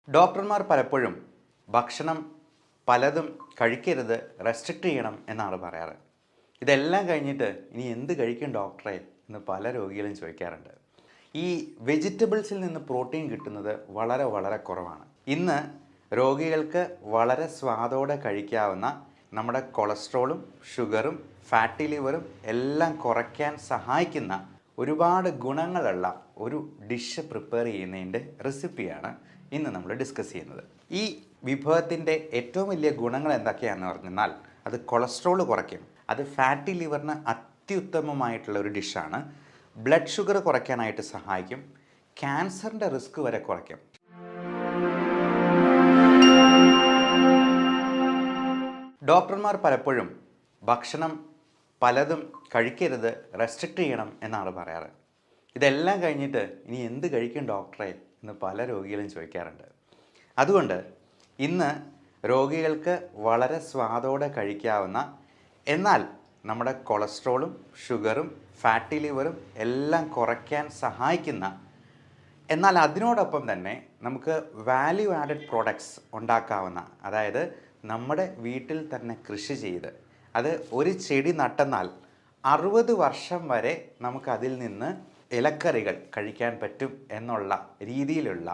ഡോക്ടർമാർ പലപ്പോഴും ഭക്ഷണം പലതും കഴിക്കരുത്, റെസ്ട്രിക്റ്റ് ചെയ്യണം എന്നാണ് പറയാറ്. ഇതെല്ലാം കഴിഞ്ഞിട്ട് ഇനി എന്ത് കഴിക്കും ഡോക്ടറെ എന്ന് പല രോഗികളും ചോദിക്കാറുണ്ട്. ഈ വെജിറ്റബിൾസിൽ നിന്ന് പ്രോട്ടീൻ കിട്ടുന്നത് വളരെ വളരെ കുറവാണ്. ഇന്ന് രോഗികൾക്ക് വളരെ സ്വാദോടെ കഴിക്കാവുന്ന നമ്മുടെ കൊളസ്ട്രോളും ഷുഗറും ഫാറ്റി ലിവറും എല്ലാം കുറയ്ക്കാൻ സഹായിക്കുന്ന ഒരുപാട് ഗുണങ്ങളുള്ള ഒരു ഡിഷ് പ്രിപ്പയർ ചെയ്യുന്നതിൻ്റെ റെസിപ്പിയാണ് ഇന്ന് നമ്മൾ ഡിസ്കസ് ചെയ്യുന്നത്. ഈ വിഭവത്തിൻ്റെ ഏറ്റവും വലിയ ഗുണങ്ങൾ എന്തൊക്കെയാണെന്ന് പറഞ്ഞാൽ അത് കൊളസ്ട്രോൾ കുറയ്ക്കും, അത് ഫാറ്റി ലിവറിന് അത്യുത്തമമായിട്ടുള്ള ഒരു ഡിഷാണ്, ബ്ലഡ് ഷുഗർ കുറയ്ക്കാനായിട്ട് സഹായിക്കും, ക്യാൻസറിൻ്റെ റിസ്ക് വരെ കുറയ്ക്കും. ഡോക്ടർമാർ പലപ്പോഴും ഭക്ഷണം പലതും കഴിക്കരുത്, റെസ്ട്രിക്റ്റ് ചെയ്യണം എന്നാണ് പറയാറ്. ഇതെല്ലാം കഴിഞ്ഞിട്ട് ഇനി എന്ത് കഴിക്കും ഡോക്ടറെ എന്ന് പല രോഗികളും ചോദിക്കാറുണ്ട്. അതുകൊണ്ട് ഇന്ന് രോഗികൾക്ക് വളരെ സ്വാദോടെ കഴിക്കാവുന്ന, എന്നാൽ നമ്മുടെ കൊളസ്ട്രോളും ഷുഗറും ഫാറ്റി ലിവറും എല്ലാം കുറയ്ക്കാൻ സഹായിക്കുന്ന, എന്നാൽ അതിനോടൊപ്പം തന്നെ നമുക്ക് വാല്യൂ ആഡഡ് പ്രോഡക്ട്സ് ഉണ്ടാക്കാവുന്ന, അതായത് നമ്മുടെ വീട്ടിൽ തന്നെ കൃഷി ചെയ്ത് അത് ഒരു ചെടി നട്ടെന്നാൽ 60 വർഷം വരെ നമുക്കതിൽ നിന്ന് ഇലക്കറികൾ കഴിക്കാൻ പറ്റും എന്നുള്ള രീതിയിലുള്ള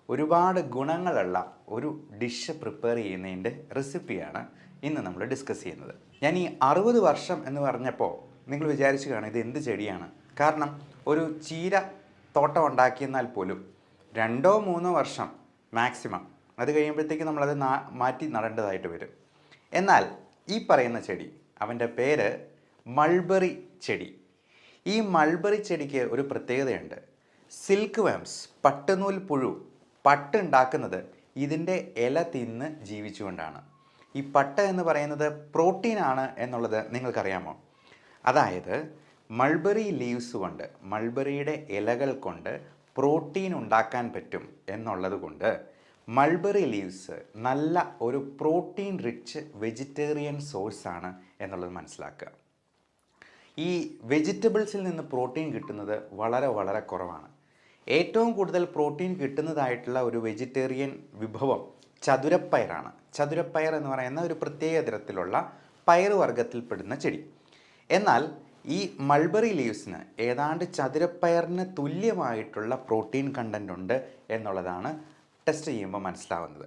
ഒരുപാട് ഗുണങ്ങളുള്ള ഒരു ഡിഷ് പ്രിപ്പയർ ചെയ്യുന്നതിൻ്റെ റെസിപ്പിയാണ് ഇന്ന് നമ്മൾ ഡിസ്കസ് ചെയ്യുന്നത്. ഞാൻ ഈ 60 വർഷം എന്ന് പറഞ്ഞപ്പോൾ നിങ്ങൾ വിചാരിച്ചു കാണും ഇത് എന്ത് ചെടിയാണ്. കാരണം ഒരു ചീര തോട്ടം ഉണ്ടാക്കിയെന്നാൽ പോലും 2-3 വർഷം മാക്സിമം, അത് കഴിയുമ്പോഴത്തേക്ക് നമ്മളത് മാറ്റി നടേണ്ടതായിട്ട് വരും. എന്നാൽ ഈ പറയുന്ന ചെടി, അവൻ്റെ പേര് മൾബറി ചെടി. ഈ മൾബറി ചെടിക്ക് ഒരു പ്രത്യേകതയുണ്ട്. സിൽക്ക് വേംസ്, പട്ടുനൂൽ പുഴു, പട്ട് ഉണ്ടാക്കുന്നത് ഇതിൻ്റെ ഇല തിന്ന് ജീവിച്ചുകൊണ്ടാണ്. ഈ പട്ട് എന്ന് പറയുന്നത് പ്രോട്ടീനാണ് എന്നുള്ളത് നിങ്ങൾക്കറിയാമോ? അതായത് മൾബറി ലീവ്സ് കൊണ്ട്, മൾബറിയുടെ ഇലകൾ കൊണ്ട് പ്രോട്ടീൻ ഉണ്ടാക്കാൻ പറ്റും എന്നുള്ളത് കൊണ്ട് മൾബറി ലീവ്സ് നല്ല ഒരു പ്രോട്ടീൻ റിച്ച് വെജിറ്റേറിയൻ സോഴ്സാണ് എന്നുള്ളത് മനസ്സിലാക്കുക. ഈ വെജിറ്റബിൾസിൽ നിന്ന് പ്രോട്ടീൻ കിട്ടുന്നത് വളരെ വളരെ കുറവാണ്. ഏറ്റവും കൂടുതൽ പ്രോട്ടീൻ കിട്ടുന്നതായിട്ടുള്ള ഒരു വെജിറ്റേറിയൻ വിഭവം ചതുരപ്പയറാണ്. ചതുരപ്പയർ എന്ന് പറയുന്ന ഒരു പ്രത്യേക തരത്തിലുള്ള പയറുവർഗ്ഗത്തിൽപ്പെടുന്ന ചെടി. എന്നാൽ ഈ മൾബറി ലീവ്സിന് ഏതാണ്ട് ചതുരപ്പയറിന് തുല്യമായിട്ടുള്ള പ്രോട്ടീൻ കണ്ടൻ്റ് ഉണ്ട് എന്നുള്ളതാണ് ടെസ്റ്റ് ചെയ്യുമ്പോൾ മനസ്സിലാവുന്നത്.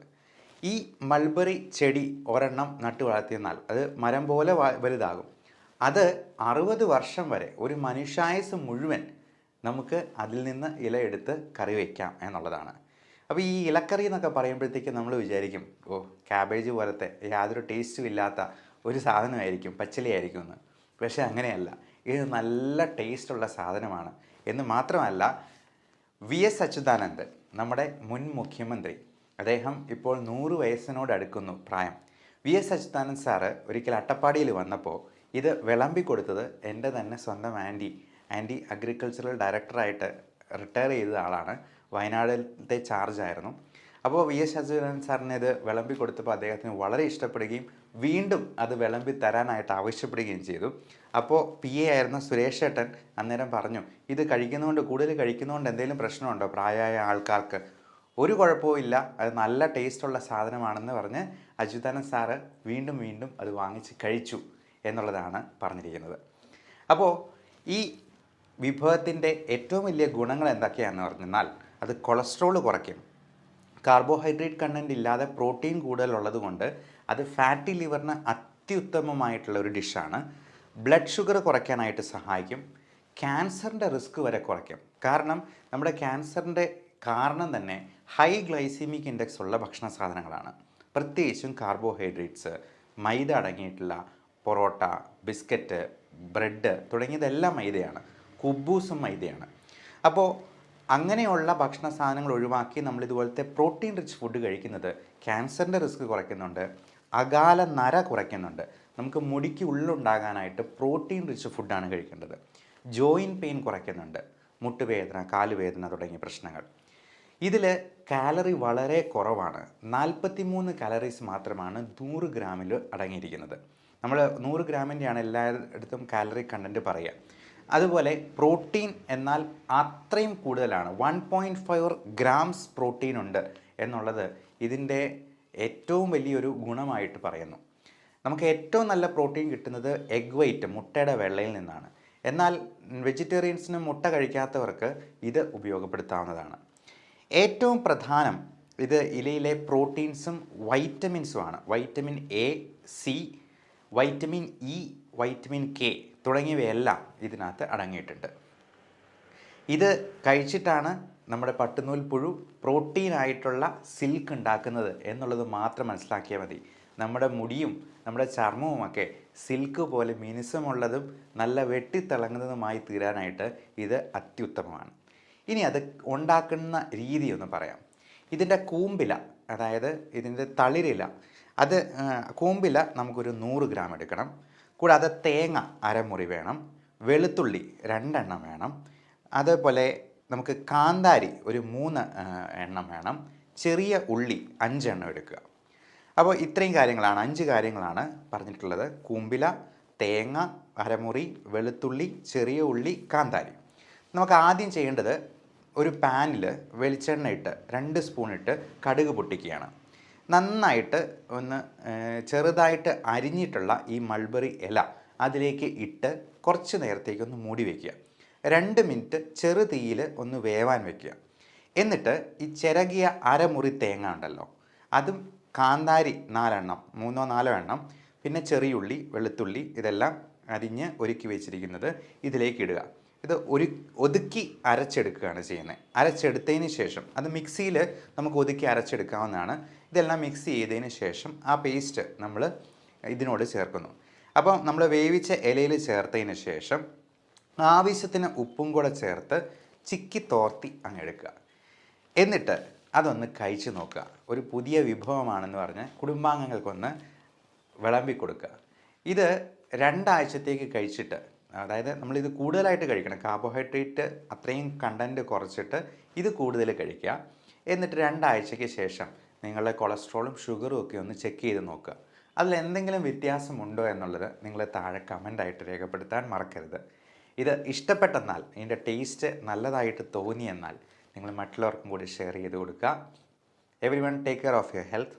ഈ മൾബറി ചെടി ഒരെണ്ണം നട്ടു വളർത്തിയെന്നാൽ അത് മരം പോലെ വലുതാകും. അത് 60 വർഷം വരെ, ഒരു മനുഷ്യായുസ് മുഴുവൻ നമുക്ക് അതിൽ നിന്ന് ഇല എടുത്ത് കറി വയ്ക്കാം എന്നുള്ളതാണ്. അപ്പോൾ ഈ ഇലക്കറി എന്നൊക്കെ പറയുമ്പോഴത്തേക്കും നമ്മൾ വിചാരിക്കും ക്യാബേജ് പോലത്തെ യാതൊരു ടേസ്റ്റും ഇല്ലാത്ത ഒരു സാധനമായിരിക്കും, പച്ചിലയായിരിക്കും എന്ന്. പക്ഷേ അങ്ങനെയല്ല, ഇത് നല്ല ടേസ്റ്റുള്ള സാധനമാണ്. എന്ന് മാത്രമല്ല, VS അച്യുതാനന്ദൻ, നമ്മുടെ മുൻ മുഖ്യമന്ത്രി, അദ്ദേഹം ഇപ്പോൾ 100 വയസ്സിനോട് അടുക്കുന്നു പ്രായം. VS അച്യുതാനന്ദൻ സാറ് ഒരിക്കൽ അട്ടപ്പാടിയിൽ വന്നപ്പോൾ ഇത് വിളമ്പി കൊടുത്തത് എൻ്റെ തന്നെ സ്വന്തം ആൻറ്റി അഗ്രികൾച്ചറൽ ഡയറക്ടറായിട്ട് റിട്ടയർ ചെയ്ത ആളാണ്, വയനാട്ടിലത്തെ ചാർജായിരുന്നു. അപ്പോൾ VS അച്യുതാനന്ദൻ സാറിന് ഇത് വിളമ്പി കൊടുത്തപ്പോൾ അദ്ദേഹത്തിന് വളരെ ഇഷ്ടപ്പെടുകയും വീണ്ടും അത് വിളമ്പി തരാനായിട്ട് ആവശ്യപ്പെടുകയും ചെയ്തു. അപ്പോൾ PA ആയിരുന്ന സുരേഷ് ഏട്ടൻ അന്നേരം പറഞ്ഞു, ഇത് കഴിക്കുന്നതുകൊണ്ട്, കൂടുതൽ കഴിക്കുന്നതുകൊണ്ട് എന്തെങ്കിലും പ്രശ്നമുണ്ടോ പ്രായമായ ആൾക്കാർക്ക്? ഒരു കുഴപ്പവും ഇല്ല, അത് നല്ല ടേസ്റ്റുള്ള സാധനമാണെന്ന് പറഞ്ഞ് അച്യുതാനന്ദൻ സാറ് വീണ്ടും വീണ്ടും അത് വാങ്ങിച്ച് കഴിച്ചു എന്നുള്ളതാണ് പറഞ്ഞിരിക്കുന്നത്. അപ്പോൾ ഈ വിഭവത്തിൻ്റെ ഏറ്റവും വലിയ ഗുണങ്ങൾ എന്തൊക്കെയാണെന്ന് പറഞ്ഞാൽ അത് കൊളസ്ട്രോൾ കുറയ്ക്കും, കാർബോഹൈഡ്രേറ്റ് കണ്ടൻറ്റ് ഇല്ലാതെ പ്രോട്ടീൻ കൂടുതലുള്ളത് കൊണ്ട് അത് ഫാറ്റി ലിവറിന് അത്യുത്തമമായിട്ടുള്ള ഒരു ഡിഷാണ്, ബ്ലഡ് ഷുഗർ കുറയ്ക്കാനായിട്ട് സഹായിക്കും, ക്യാൻസറിൻ്റെ റിസ്ക് വരെ കുറയ്ക്കും. കാരണം നമ്മുടെ ക്യാൻസറിൻ്റെ കാരണം തന്നെ ഹൈ ഗ്ലൈസീമിക് ഇൻഡെക്സ് ഉള്ള ഭക്ഷണ സാധനങ്ങളാണ്. പ്രത്യേകിച്ചും കാർബോഹൈഡ്രേറ്റ്സ്, മൈദ അടങ്ങിയിട്ടുള്ള പൊറോട്ട, ബിസ്ക്കറ്റ്, ബ്രെഡ് തുടങ്ങിയതെല്ലാം മൈദയാണ്, കുബൂസും മൈദയാണ്. അപ്പോൾ അങ്ങനെയുള്ള ഭക്ഷണ സാധനങ്ങൾ ഒഴിവാക്കി നമ്മൾ ഇതുപോലത്തെ പ്രോട്ടീൻ റിച്ച് ഫുഡ് കഴിക്കുന്നത് ക്യാൻസറിൻ്റെ റിസ്ക് കുറയ്ക്കുന്നുണ്ട്, അകാല നര കുറയ്ക്കുന്നുണ്ട്. നമുക്ക് മുടിക്ക് ഉള്ളുണ്ടാകാനായിട്ട് പ്രോട്ടീൻ റിച്ച് ഫുഡാണ് കഴിക്കേണ്ടത്. ജോയിൻറ്റ് പെയിൻ കുറയ്ക്കുന്നുണ്ട്, മുട്ടുവേദന, കാലുവേദന തുടങ്ങിയ പ്രശ്നങ്ങൾ. ഇതിൽ കാലറി വളരെ കുറവാണ്. 43 കാലറീസ് മാത്രമാണ് 100 ഗ്രാമിൽ അടങ്ങിയിരിക്കുന്നത്. നമ്മൾ 100 ഗ്രാമിൻ്റെയാണ് എല്ലായിടത്തും കാലറി കണ്ടൻറ്റ് പറയുക. അതുപോലെ പ്രോട്ടീൻ എന്നാൽ അത്രയും കൂടുതലാണ്, 1.4 ഗ്രാംസ് പ്രോട്ടീൻ ഉണ്ട് എന്നുള്ളത് ഇതിൻ്റെ ഏറ്റവും വലിയൊരു ഗുണമായിട്ട് പറയുന്നു. നമുക്ക് ഏറ്റവും നല്ല പ്രോട്ടീൻ കിട്ടുന്നത് എഗ് വൈറ്റ്, മുട്ടയുടെ വെള്ളയിൽ നിന്നാണ്. എന്നാൽ വെജിറ്റേറിയൻസിന് മുട്ട കഴിക്കാത്തവർക്ക് ഇത് ഉപയോഗപ്പെടുത്താവുന്നതാണ്. ഏറ്റവും പ്രധാനം ഇത് ഇലയിലെ പ്രോട്ടീൻസും വൈറ്റമിൻസുമാണ്. Vitamin A, C, vitamin E, vitamin K തുടങ്ങിയവയെല്ലാം ഇതിനകത്ത് അടങ്ങിയിട്ടുണ്ട്. ഇത് കഴിച്ചിട്ടാണ് നമ്മുടെ പട്ടുനൂൽ പുഴു പ്രോട്ടീനായിട്ടുള്ള സിൽക്ക് ഉണ്ടാക്കുന്നത് എന്നുള്ളത് മാത്രം മനസ്സിലാക്കിയാൽ മതി. നമ്മുടെ മുടിയും നമ്മുടെ ചർമ്മവുമൊക്കെ സിൽക്ക് പോലെ മിനുസമുള്ളതും നല്ല വെട്ടിത്തിളങ്ങുന്നതുമായി തീരാനായിട്ട് ഇത് അത്യുത്തമമാണ്. ഇനി അത് ഉണ്ടാക്കുന്ന രീതി ഒന്ന് പറയാം. ഇതിൻ്റെ കൂമ്പില, അതായത് ഇതിൻ്റെ തളിരില, അത് കൂമ്പില നമുക്കൊരു 100 ഗ്രാം എടുക്കണം. കൂടാതെ തേങ്ങ അരമുറി വേണം, വെളുത്തുള്ളി 2 എണ്ണം വേണം, അതേപോലെ നമുക്ക് കാന്താരി ഒരു 3 എണ്ണം വേണം, ചെറിയ ഉള്ളി 5 എണ്ണം എടുക്കുക. അപ്പോൾ ഇത്രയും കാര്യങ്ങളാണ്, 5 കാര്യങ്ങളാണ് പറഞ്ഞിട്ടുള്ളത്. കൂമ്പില, തേങ്ങ അരമുറി, വെളുത്തുള്ളി, ചെറിയ ഉള്ളി, കാന്താരി. നമുക്ക് ആദ്യം ചെയ്യേണ്ടത് ഒരു പാനിൽ വെളിച്ചെണ്ണ ഇട്ട് 2 സ്പൂൺ ഇട്ട് കടുക് പൊട്ടിക്കുകയാണ്. നന്നായിട്ട് ഒന്ന് ചെറുതായിട്ട് അരിഞ്ഞിട്ടുള്ള ഈ മൾബറി ഇല അതിലേക്ക് ഇട്ട് കുറച്ച് നേരത്തേക്കൊന്ന് മൂടി വയ്ക്കുക. 2 മിനിറ്റ് ചെറു തീയിൽ ഒന്ന് വേവാൻ വയ്ക്കുക. എന്നിട്ട് ഈ ചിരകിയ അരമുറി തേങ്ങ ഉണ്ടല്ലോ, അതും കാന്താരി 4 എണ്ണം, 3-4 എണ്ണം, പിന്നെ ചെറിയുള്ളി, വെളുത്തുള്ളി ഇതെല്ലാം അരിഞ്ഞ് ഒരുക്കി വെച്ചിരിക്കുന്നത് ഇതിലേക്ക് ഇടുക. ഇത് ഒതുക്കി അരച്ചെടുക്കുകയാണ് ചെയ്യുന്നത്. അരച്ചെടുത്തതിന് ശേഷം അത് മിക്സിയിൽ നമുക്ക് ഒതുക്കി അരച്ചെടുക്കാവുന്നതാണ്. ഇതെല്ലാം മിക്സ് ചെയ്തതിന് ശേഷം ആ പേസ്റ്റ് നമ്മൾ ഇതിനോട് ചേർക്കുന്നു. അപ്പോൾ നമ്മൾ വേവിച്ച ഇലയിൽ ചേർത്തതിന് ശേഷം ആവശ്യത്തിന് ഉപ്പും കൂടെ ചേർത്ത് ചിക്കി തോർത്തി അങ്ങ് എടുക്കുക. എന്നിട്ട് അതൊന്ന് കഴിച്ച് നോക്കുക. ഒരു പുതിയ വിഭവമാണെന്ന് പറഞ്ഞ് കുടുംബാംഗങ്ങൾക്കൊന്ന് വിളമ്പി കൊടുക്കുക. ഇത് 2 ആഴ്ചത്തേക്ക് കഴിച്ചിട്ട്, അതായത് നമ്മളിത് കൂടുതലായിട്ട് കഴിക്കണം, കാർബോഹൈഡ്രേറ്റ് അത്രയും കണ്ടൻറ്റ് കുറച്ചിട്ട് ഇത് കൂടുതൽ കഴിക്കുക. എന്നിട്ട് 2 ആഴ്ചയ്ക്ക് ശേഷം നിങ്ങളുടെ കൊളസ്ട്രോളും ഷുഗറും ഒക്കെ ഒന്ന് ചെക്ക് ചെയ്ത് നോക്കുക. അതിൽ എന്തെങ്കിലും വ്യത്യാസമുണ്ടോ എന്നുള്ളത് നിങ്ങൾ താഴെ കമൻ്റായിട്ട് രേഖപ്പെടുത്താൻ മറക്കരുത്. ഇത് ഇഷ്ടപ്പെട്ടെന്നാൽ, ഇതിൻ്റെ ടേസ്റ്റ് നല്ലതായിട്ട് തോന്നിയെന്നാൽ നിങ്ങൾ മറ്റുള്ളവർക്കും കൂടി ഷെയർ ചെയ്ത് കൊടുക്കുക. Everyone take care of your health.